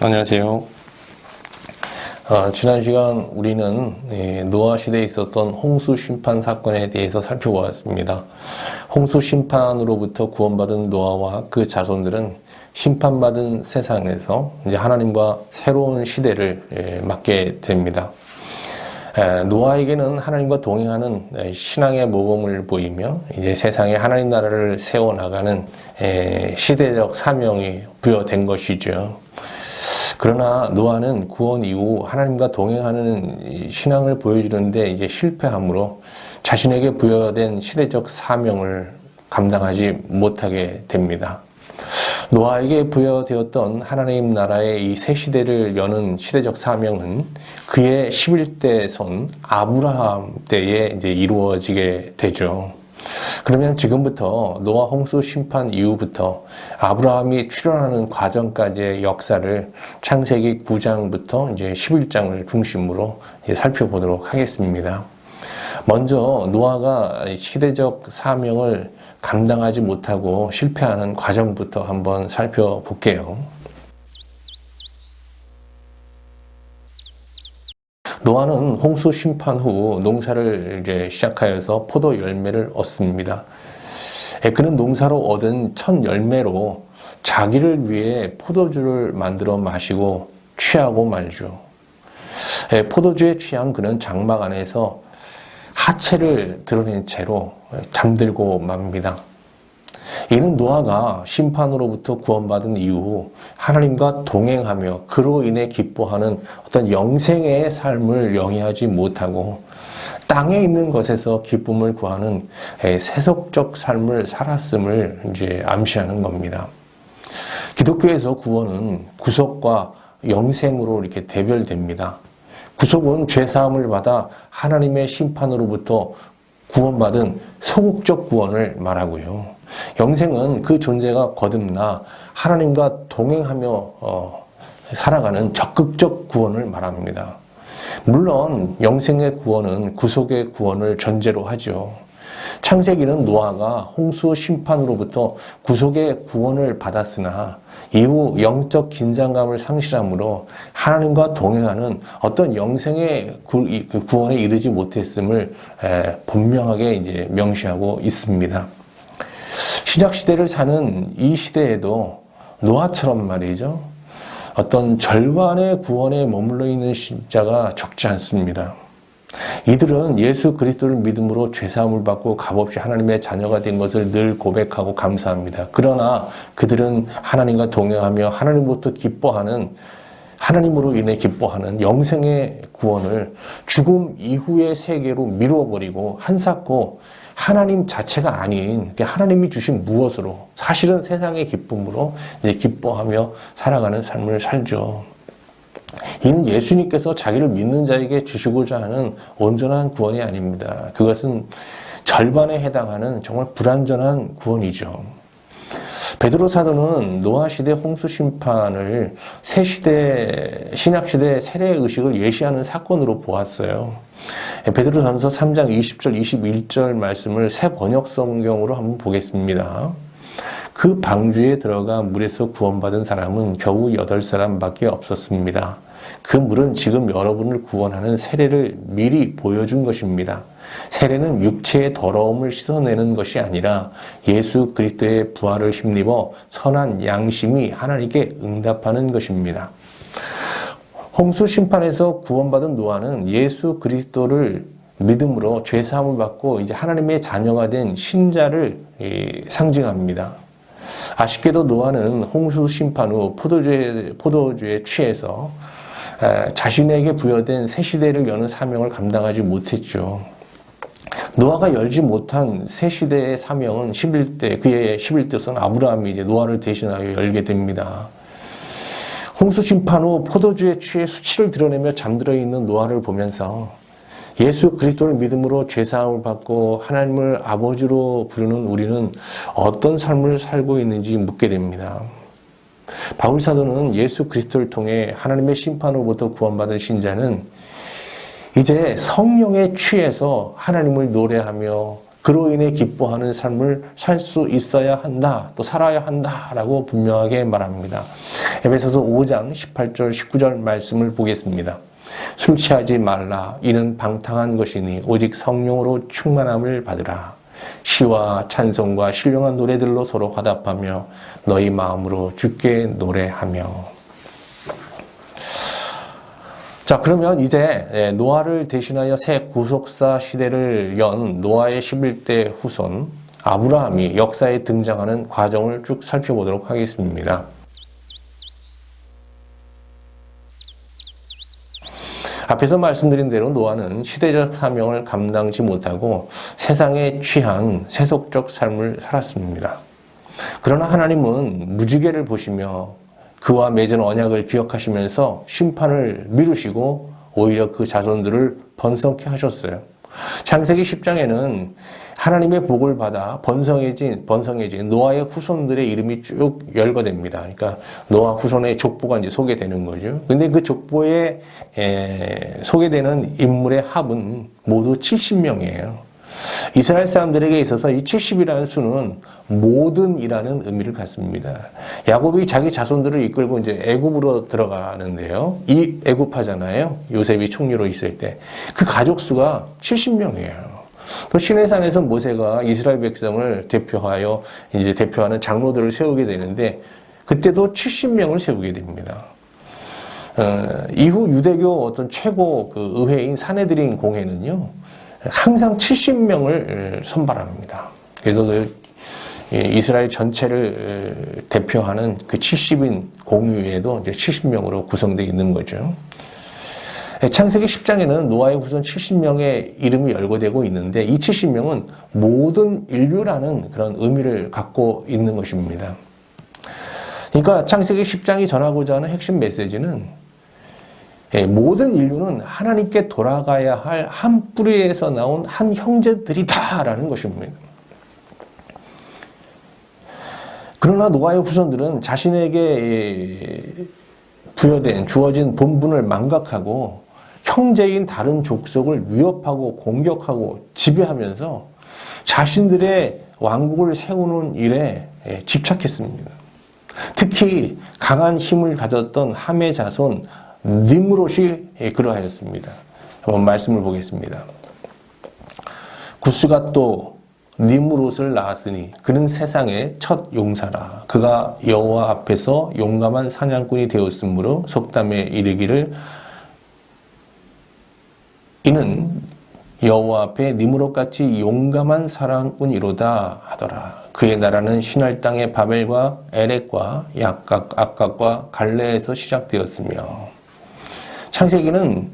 안녕하세요. 지난 시간 우리는 노아 시대에 있었던 홍수 심판 사건에 대해서 살펴보았습니다. 홍수 심판으로부터 구원받은 노아와 그 자손들은 심판받은 세상에서 이제 하나님과 새로운 시대를 맞게 됩니다. 노아에게는 하나님과 동행하는 신앙의 모범을 보이며 이제 세상에 하나님 나라를 세워나가는 시대적 사명이 부여된 것이죠. 그러나 노아는 구원 이후 하나님과 동행하는 신앙을 보여주는데 이제 실패함으로 자신에게 부여된 시대적 사명을 감당하지 못하게 됩니다. 노아에게 부여되었던 하나님 나라의 이 새 시대를 여는 시대적 사명은 그의 11대 손 아브라함 때에 이제 이루어지게 되죠. 그러면 지금부터 노아 홍수 심판 이후부터 아브라함이 출현하는 과정까지의 역사를 창세기 9장부터 이제 11장을 중심으로 살펴보도록 하겠습니다. 먼저 노아가 시대적 사명을 감당하지 못하고 실패하는 과정부터 한번 살펴볼게요. 노아는 홍수 심판 후 농사를 이제 시작하여서 포도 열매를 얻습니다. 그는 농사로 얻은 첫 열매로 자기를 위해 포도주를 만들어 마시고 취하고 말죠. 포도주에 취한 그는 장막 안에서 하체를 드러낸 채로 잠들고 맙니다. 이는 노아가 심판으로부터 구원받은 이후 하나님과 동행하며 그로 인해 기뻐하는 어떤 영생의 삶을 영위하지 못하고 땅에 있는 것에서 기쁨을 구하는 세속적 삶을 살았음을 이제 암시하는 겁니다. 기독교에서 구원은 구속과 영생으로 이렇게 대별됩니다. 구속은 죄사함을 받아 하나님의 심판으로부터 구원받은 소극적 구원을 말하고요. 영생은 그 존재가 거듭나 하나님과 동행하며 살아가는 적극적 구원을 말합니다. 물론 영생의 구원은 구속의 구원을 전제로 하죠. 창세기는 노아가 홍수 심판으로부터 구속의 구원을 받았으나 이후 영적 긴장감을 상실함으로 하나님과 동행하는 어떤 영생의 구원에 이르지 못했음을 분명하게 이제 명시하고 있습니다. 신약 시대를 사는 이 시대에도 노아처럼 말이죠. 어떤 절반의 구원에 머물러 있는 신자가 적지 않습니다. 이들은 예수 그리스도를 믿음으로 죄사함을 받고 값없이 하나님의 자녀가 된 것을 늘 고백하고 감사합니다. 그러나 그들은 하나님과 동행하며 하나님부터 기뻐하는 하나님으로 인해 기뻐하는 영생의 구원을 죽음 이후의 세계로 미뤄버리고 한사코 하나님 자체가 아닌 하나님이 주신 무엇으로 사실은 세상의 기쁨으로 이제 기뻐하며 살아가는 삶을 살죠. 이는 예수님께서 자기를 믿는 자에게 주시고자 하는 온전한 구원이 아닙니다. 그것은 절반에 해당하는 정말 불완전한 구원이죠. 베드로 사도는 노아 시대 홍수 심판을 새 시대 신약 시대 세례 의식을 예시하는 사건으로 보았어요. 베드로전서 3장 20절 21절 말씀을 새 번역 성경으로 한번 보겠습니다. 그 방주에 들어가 물에서 구원받은 사람은 겨우 8사람밖에 없었습니다. 그 물은 지금 여러분을 구원하는 세례를 미리 보여준 것입니다. 세례는 육체의 더러움을 씻어내는 것이 아니라 예수 그리스도의 부활을 힘입어 선한 양심이 하나님께 응답하는 것입니다. 홍수 심판에서 구원받은 노아는 예수 그리스도를 믿음으로 죄사함을 받고 이제 하나님의 자녀가 된 신자를 상징합니다. 아쉽게도 노아는 홍수 심판 후 포도주에 취해서 자신에게 부여된 새 시대를 여는 사명을 감당하지 못했죠. 노아가 열지 못한 새 시대의 사명은 그의 11대 손 아브라함이 이제 노아를 대신하여 열게 됩니다. 홍수 심판 후 포도주에 취해 수치를 드러내며 잠들어 있는 노아를 보면서 예수 그리스도를 믿음으로 죄사함을 받고 하나님을 아버지로 부르는 우리는 어떤 삶을 살고 있는지 묻게 됩니다. 바울 사도는 예수 그리스도를 통해 하나님의 심판으로부터 구원받은 신자는 이제 성령에 취해서 하나님을 노래하며 그로 인해 기뻐하는 삶을 살 수 있어야 한다, 또 살아야 한다라고 분명하게 말합니다. 에베소서 5장 18절 19절 말씀을 보겠습니다. 술 취하지 말라. 이는 방탕한 것이니 오직 성령으로 충만함을 받으라. 시와 찬송과 신령한 노래들로 서로 화답하며 너희 마음으로 주께 노래하며. 자, 그러면 이제 노아를 대신하여 새 구속사 시대를 연 노아의 11대 후손 아브라함이 역사에 등장하는 과정을 쭉 살펴보도록 하겠습니다. 앞에서 말씀드린 대로 노아는 시대적 사명을 감당지 못하고 세상에 취한 세속적 삶을 살았습니다. 그러나 하나님은 무지개를 보시며 그와 맺은 언약을 기억하시면서 심판을 미루시고 오히려 그 자손들을 번성케 하셨어요. 창세기 10장에는 하나님의 복을 받아 번성해진 노아의 후손들의 이름이 쭉 열거됩니다. 그러니까 노아 후손의 족보가 이제 소개되는 거죠. 근데 그 족보에 소개되는 인물의 합은 모두 70명이에요. 이스라엘 사람들에게 있어서 이 70이라는 수는 모든이라는 의미를 갖습니다. 야곱이 자기 자손들을 이끌고 이제 애굽으로 들어가는데요. 이 애굽하잖아요. 요셉이 총리로 있을 때. 그 가족 수가 70명이에요. 또 시내산에서 모세가 이스라엘 백성을 대표하는 장로들을 세우게 되는데 그때도 70명을 세우게 됩니다. 이후 유대교 어떤 최고 그 의회인 사내드린 공회는요, 항상 70명을 선발합니다. 그래서 그 이스라엘 전체를 대표하는 그 70인 공의회도 이제 70명으로 구성되어 있는 거죠. 창세기 10장에는 노아의 후손 70명의 이름이 열거되고 있는데 이 70명은 모든 인류라는 그런 의미를 갖고 있는 것입니다. 그러니까 창세기 10장이 전하고자 하는 핵심 메시지는 모든 인류는 하나님께 돌아가야 할 한 뿌리에서 나온 한 형제들이다라는 것입니다. 그러나 노아의 후손들은 자신에게 주어진 본분을 망각하고 형제인 다른 족속을 위협하고 공격하고 지배하면서 자신들의 왕국을 세우는 일에 집착했습니다. 특히 강한 힘을 가졌던 함의 자손 니므롯이 그러하였습니다. 한번 말씀을 보겠습니다. 구스가 또 니므롯을 낳았으니 그는 세상의 첫 용사라. 그가 여호와 앞에서 용감한 사냥꾼이 되었으므로 속담에 이르기를 이는 여호와 앞에 니므롯같이 용감한 사냥꾼이로다 하더라. 그의 나라는 신할 땅의 바벨과 에렉과 악각과 갈레에서 시작되었으며. 창세기는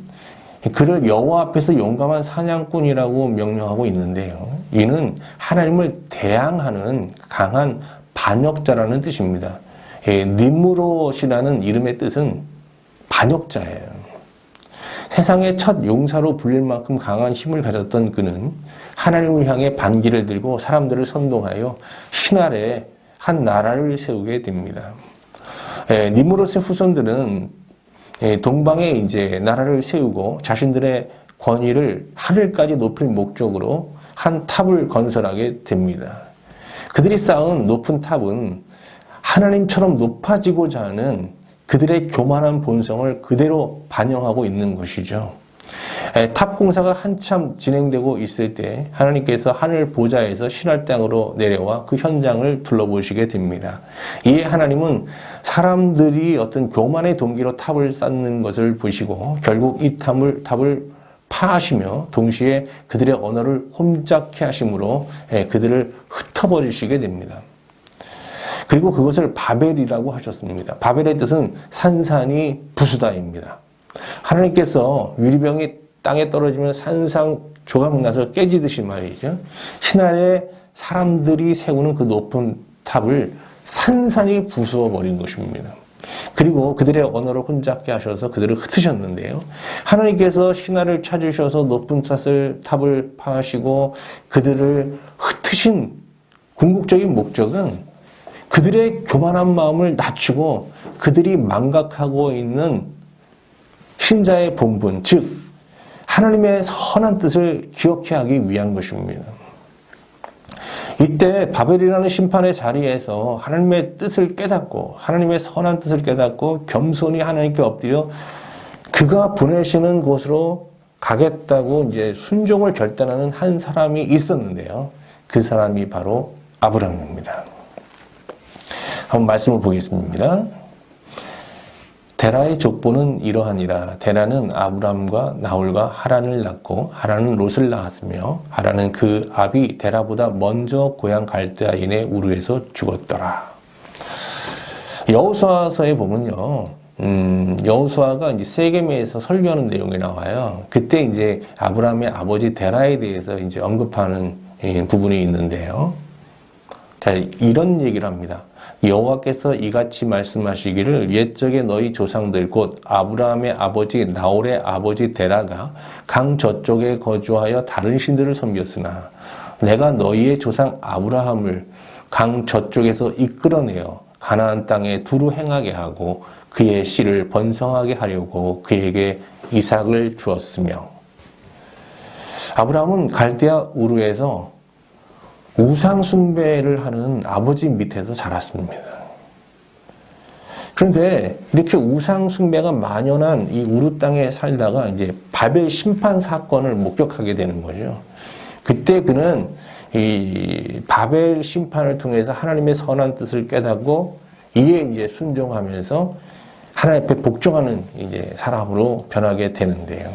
그를 여호와 앞에서 용감한 사냥꾼이라고 명명하고 있는데요. 이는 하나님을 대항하는 강한 반역자라는 뜻입니다. 니므롯이라는 이름의 뜻은 반역자예요. 세상의 첫 용사로 불릴 만큼 강한 힘을 가졌던 그는 하나님을 향해 반기를 들고 사람들을 선동하여 신할에 한 나라를 세우게 됩니다. 니므롯의 후손들은 동방에 이제 나라를 세우고 자신들의 권위를 하늘까지 높일 목적으로 한 탑을 건설하게 됩니다. 그들이 쌓은 높은 탑은 하나님처럼 높아지고자 하는 그들의 교만한 본성을 그대로 반영하고 있는 것이죠. 탑 공사가 한참 진행되고 있을 때 하나님께서 하늘 보좌에서 신할 땅으로 내려와 그 현장을 둘러보시게 됩니다. 이에 하나님은 사람들이 어떤 교만의 동기로 탑을 쌓는 것을 보시고 결국 이 탑을 파하시며 동시에 그들의 언어를 혼잡케 하심으로 그들을 흩어버리시게 됩니다. 그리고 그것을 바벨이라고 하셨습니다. 바벨의 뜻은 산산이 부수다입니다. 하나님께서 유리병이 땅에 떨어지면 산상 조각나서 깨지듯이 말이죠. 신할에 사람들이 세우는 그 높은 탑을 산산이 부수어 버린 것입니다. 그리고 그들의 언어를 혼잡게 하셔서 그들을 흩으셨는데요. 하나님께서 신할을 찾으셔서 높은 탑을 파하시고 그들을 흩으신 궁극적인 목적은 그들의 교만한 마음을 낮추고 그들이 망각하고 있는 신자의 본분, 즉 하나님의 선한 뜻을 기억해 하기 위한 것입니다. 이때 바벨이라는 심판의 자리에서 하나님의 뜻을 깨닫고 하나님의 선한 뜻을 깨닫고 겸손히 하나님께 엎드려 그가 보내시는 곳으로 가겠다고 이제 순종을 결단하는 한 사람이 있었는데요. 그 사람이 바로 아브라함입니다. 한번 말씀을 보겠습니다. 데라의 족보는 이러하니라. 데라는 아브람과 나홀과 하란을 낳고 하란은 롯을 낳았으며 하란은 그 아비 데라보다 먼저 고향 갈대아인의 우르에서 죽었더라. 여호수아서에 보면요. 여호수아가 이제 세겜에서 설교하는 내용이 나와요. 그때 이제 아브라함의 아버지 데라에 대해서 이제 언급하는 부분이 있는데요. 자, 이런 얘기를 합니다. 여호와께서 이같이 말씀하시기를 옛적에 너희 조상들 곧 아브라함의 아버지 나홀의 아버지 데라가 강 저쪽에 거주하여 다른 신들을 섬겼으나 내가 너희의 조상 아브라함을 강 저쪽에서 이끌어내어 가나안 땅에 두루 행하게 하고 그의 씨를 번성하게 하려고 그에게 이삭을 주었으며. 아브라함은 갈대아 우르에서 우상 숭배를 하는 아버지 밑에서 자랐습니다. 그런데 이렇게 우상 숭배가 만연한 이 우르 땅에 살다가 이제 바벨 심판 사건을 목격하게 되는 거죠. 그때 그는 이 바벨 심판을 통해서 하나님의 선한 뜻을 깨닫고 이에 이제 순종하면서 하나님 앞에 복종하는 이제 사람으로 변하게 되는데요.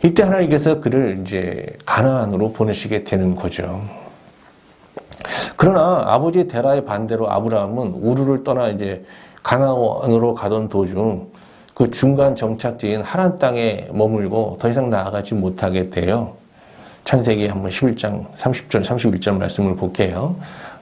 이때 하나님께서 그를 이제 가나안으로 보내시게 되는 거죠. 그러나 아버지 데라의 반대로 아브라함은 우르를 떠나 이제 가나안으로 가던 도중 그 중간 정착지인 하란 땅에 머물고 더 이상 나아가지 못하게 돼요. 창세기 한번 11장 30절 31절 말씀을 볼게요.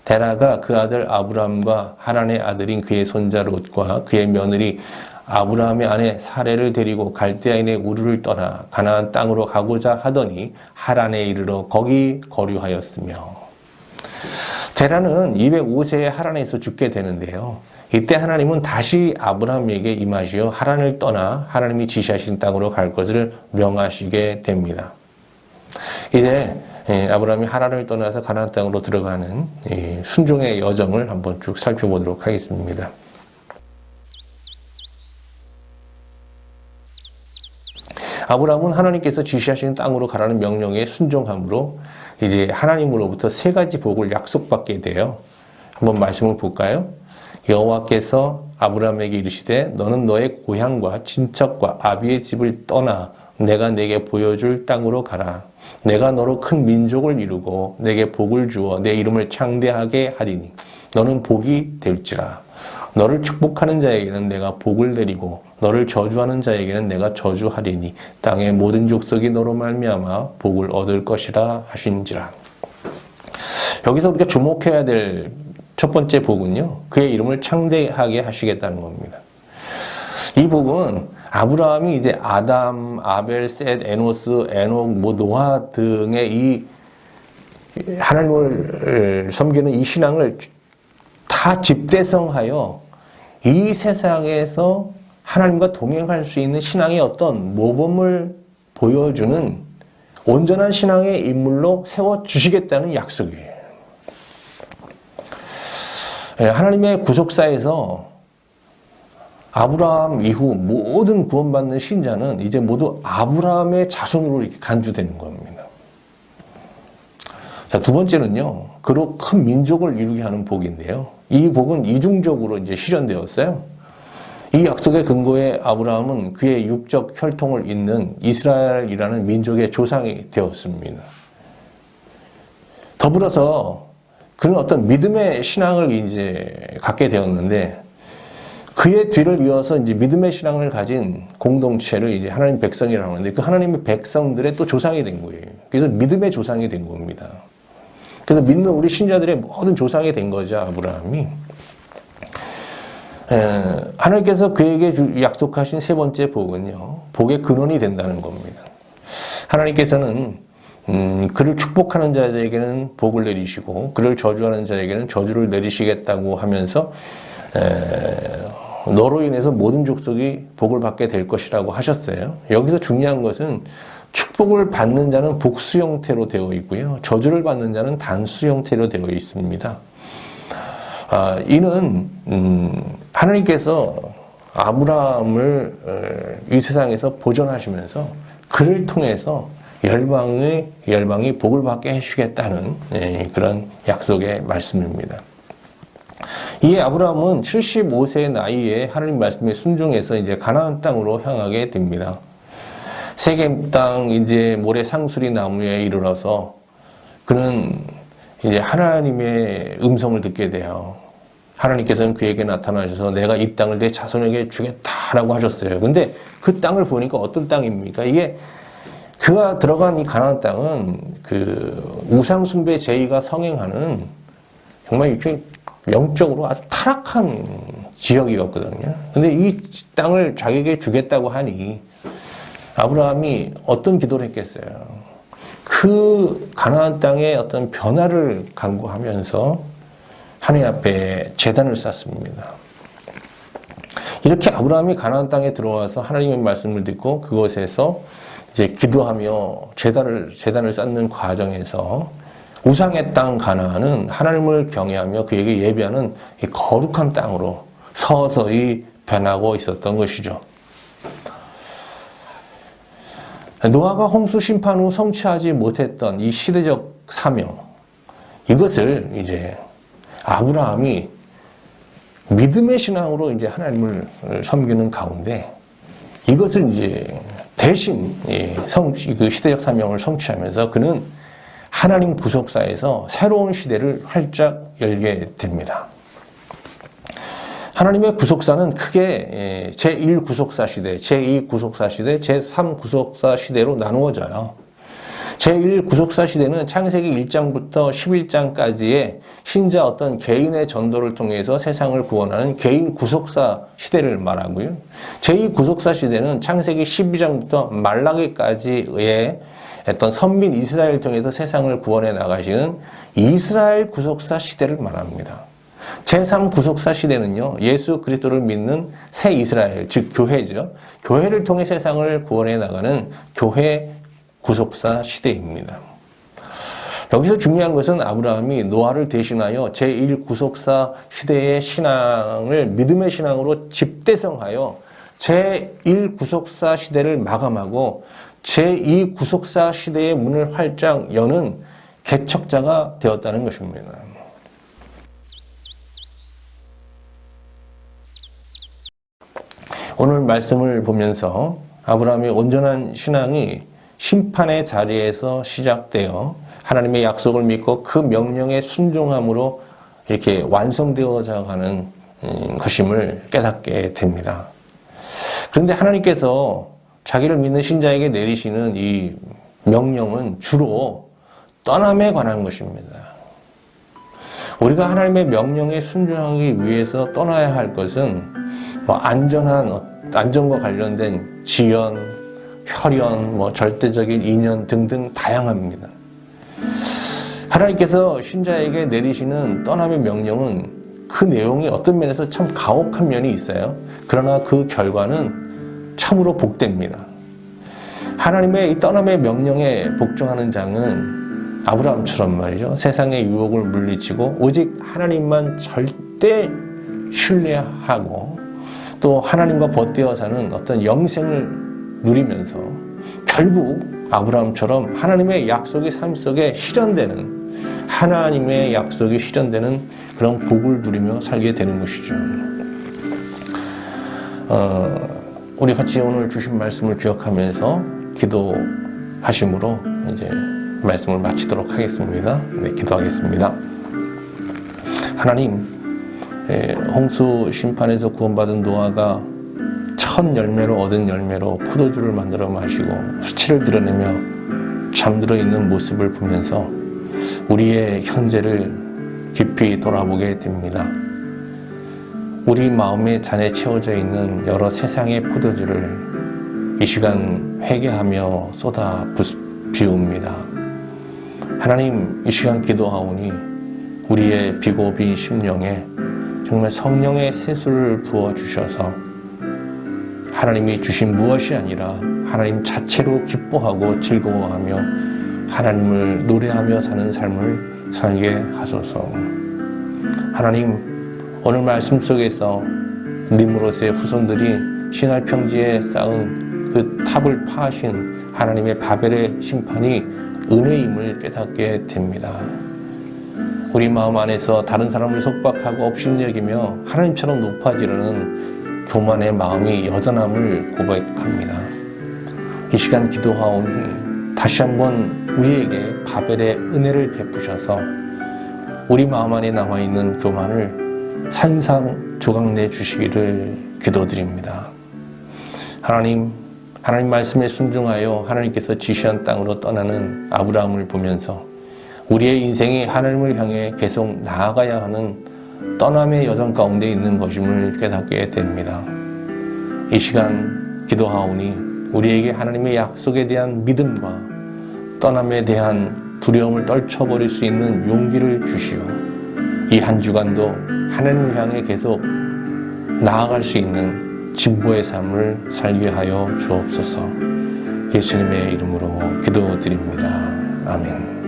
데라가 그 아들 아브라함과 하란의 아들인 그의 손자 롯과 그의 며느리 아브라함의 아내 사레를 데리고 갈대아인의 우르를 떠나 가나안 땅으로 가고자 하더니 하란에 이르러 거기 거류하였으며. 데라는 205세에 하란에서 죽게 되는데요. 이때 하나님은 다시 아브라함에게 임하시어 하란을 떠나 하나님이 지시하신 땅으로 갈 것을 명하시게 됩니다. 이제 아브라함이 하란을 떠나서 가나안 땅으로 들어가는 순종의 여정을 한번 쭉 살펴보도록 하겠습니다. 아브라함은 하나님께서 지시하신 땅으로 가라는 명령에 순종함으로 이제 하나님으로부터 세 가지 복을 약속받게 돼요. 한번 말씀을 볼까요? 여호와께서 아브라함에게 이르시되 너는 너의 고향과 친척과 아비의 집을 떠나 내가 내게 보여줄 땅으로 가라. 내가 너로 큰 민족을 이루고 내게 복을 주어 내 이름을 창대하게 하리니 너는 복이 될지라. 너를 축복하는 자에게는 내가 복을 내리고 너를 저주하는 자에게는 내가 저주하리니 땅의 모든 족속이 너로 말미암아 복을 얻을 것이라 하신지라. 여기서 우리가 주목해야 될 첫 번째 복은요, 그의 이름을 창대하게 하시겠다는 겁니다. 이 복은 아브라함이 이제 아담, 아벨, 셋, 에노스, 에녹, 노아 등의 이 하나님을 섬기는 이 신앙을 다 집대성하여 이 세상에서 하나님과 동행할 수 있는 신앙의 어떤 모범을 보여주는 온전한 신앙의 인물로 세워주시겠다는 약속이에요. 하나님의 구속사에서 아브라함 이후 모든 구원받는 신자는 이제 모두 아브라함의 자손으로 이렇게 간주되는 겁니다. 자, 두 번째는요, 그로 큰 민족을 이루게 하는 복인데요. 이 복은 이중적으로 이제 실현되었어요. 이 약속의 근거에 아브라함은 그의 육적 혈통을 잇는 이스라엘이라는 민족의 조상이 되었습니다. 더불어서 그는 어떤 믿음의 신앙을 이제 갖게 되었는데 그의 뒤를 이어서 이제 믿음의 신앙을 가진 공동체를 이제 하나님 백성이라고 하는데 그 하나님의 백성들의 또 조상이 된 거예요. 그래서 믿음의 조상이 된 겁니다. 그래서 믿는 우리 신자들의 모든 조상이 된 거죠, 아브라함이. 하나님께서 그에게 약속하신 세 번째 복은요, 복의 근원이 된다는 겁니다. 하나님께서는 그를 축복하는 자에게는 복을 내리시고 그를 저주하는 자에게는 저주를 내리시겠다고 하면서 너로 인해서 모든 족속이 복을 받게 될 것이라고 하셨어요. 여기서 중요한 것은 축복을 받는 자는 복수 형태로 되어 있고요. 저주를 받는 자는 단수 형태로 되어 있습니다. 이는 하나님께서 아브라함을 이 세상에서 보존하시면서 그를 통해서 열방이 복을 받게 해주겠다는 그런 약속의 말씀입니다. 이에 아브라함은 75세의 나이에 하나님 말씀에 순종해서 이제 가나안 땅으로 향하게 됩니다. 세겜 땅 이제 모래 상수리 나무에 이르러서 그는 이제 하나님의 음성을 듣게 돼요. 하나님께서는 그에게 나타나셔서 내가 이 땅을 내 자손에게 주겠다라고 하셨어요. 근데 그 땅을 보니까 어떤 땅입니까? 이게 그가 들어간 이 가나안 땅은 그 우상 숭배 제의가 성행하는 정말 이렇게 영적으로 아주 타락한 지역이었거든요. 근데 이 땅을 자기에게 주겠다고 하니 아브라함이 어떤 기도를 했겠어요? 그 가나안 땅의 어떤 변화를 간구하면서 하나님 앞에 제단을 쌓습니다. 이렇게 아브라함이 가나안 땅에 들어와서 하나님의 말씀을 듣고 그곳에서 이제 기도하며 제단을 쌓는 과정에서 우상의 땅 가나안은 하나님을 경외하며 그에게 예배하는 이 거룩한 땅으로 서서히 변하고 있었던 것이죠. 노아가 홍수 심판 후 성취하지 못했던 이 시대적 사명, 이것을 이제 아브라함이 믿음의 신앙으로 이제 하나님을 섬기는 가운데 이것을 이제 대신 그 시대적 사명을 성취하면서 그는 하나님 구속사에서 새로운 시대를 활짝 열게 됩니다. 하나님의 구속사는 크게 제1 구속사 시대, 제2 구속사 시대, 제3 구속사 시대로 나누어져요. 제1 구속사 시대는 창세기 1장부터 11장까지의 신자 어떤 개인의 전도를 통해서 세상을 구원하는 개인 구속사 시대를 말하고요. 제2 구속사 시대는 창세기 12장부터 말라기까지의 어떤 선민 이스라엘을 통해서 세상을 구원해 나가시는 이스라엘 구속사 시대를 말합니다. 제3 구속사 시대는요, 예수 그리스도를 믿는 새 이스라엘, 즉 교회죠. 교회를 통해 세상을 구원해 나가는 교회 구속사 시대입니다. 여기서 중요한 것은 아브라함이 노아를 대신하여 제1 구속사 시대의 신앙을 믿음의 신앙으로 집대성하여 제1 구속사 시대를 마감하고 제2 구속사 시대의 문을 활짝 여는 개척자가 되었다는 것입니다. 오늘 말씀을 보면서 아브라함의 온전한 신앙이 심판의 자리에서 시작되어 하나님의 약속을 믿고 그 명령에 순종함으로 이렇게 완성되어져 가는 것임을 깨닫게 됩니다. 그런데 하나님께서 자기를 믿는 신자에게 내리시는 이 명령은 주로 떠남에 관한 것입니다. 우리가 하나님의 명령에 순종하기 위해서 떠나야 할 것은 안전과 관련된 지연, 혈연, 절대적인 인연 등등 다양합니다. 하나님께서 신자에게 내리시는 떠남의 명령은 그 내용이 어떤 면에서 참 가혹한 면이 있어요. 그러나 그 결과는 참으로 복됩니다. 하나님의 이 떠남의 명령에 복종하는 자는 아브라함처럼 말이죠. 세상의 유혹을 물리치고 오직 하나님만 절대 신뢰하고 또 하나님과 벗되어 사는 어떤 영생을 누리면서 결국 아브라함처럼 하나님의 약속이 삶 속에 실현되는 하나님의 약속이 실현되는 그런 복을 누리며 살게 되는 것이죠. 우리 같이 오늘 주신 말씀을 기억하면서 기도하심으로 이제 말씀을 마치도록 하겠습니다. 네, 기도하겠습니다. 하나님, 홍수 심판에서 구원받은 노아가 첫 열매로 얻은 열매로 포도주를 만들어 마시고 수치를 드러내며 잠들어 있는 모습을 보면서 우리의 현재를 깊이 돌아보게 됩니다. 우리 마음에 잔에 채워져 있는 여러 세상의 포도주를 이 시간 회개하며 쏟아 비웁니다. 하나님, 이 시간 기도하오니 우리의 비고 빈 심령에 정말 성령의 세수를 부어주셔서 하나님이 주신 무엇이 아니라 하나님 자체로 기뻐하고 즐거워하며 하나님을 노래하며 사는 삶을 살게 하소서. 하나님, 오늘 말씀 속에서 니므롯의 후손들이 신할 평지에 쌓은 그 탑을 파하신 하나님의 바벨의 심판이 은혜임을 깨닫게 됩니다. 우리 마음 안에서 다른 사람을 속박하고 업신여기며 하나님처럼 높아지려는 교만의 마음이 여전함을 고백합니다. 이 시간 기도하오니 다시 한번 우리에게 바벨의 은혜를 베푸셔서 우리 마음 안에 남아있는 교만을 산산조각내 주시기를 기도드립니다. 하나님 말씀에 순종하여 하나님께서 지시한 땅으로 떠나는 아브라함을 보면서 우리의 인생이 하나님을 향해 계속 나아가야 하는 떠남의 여정 가운데 있는 것임을 깨닫게 됩니다. 이 시간 기도하오니 우리에게 하나님의 약속에 대한 믿음과 떠남에 대한 두려움을 떨쳐버릴 수 있는 용기를 주시오. 이 한 주간도 하나님을 향해 계속 나아갈 수 있는 진보의 삶을 살게 하여 주옵소서. 예수님의 이름으로 기도드립니다. 아멘.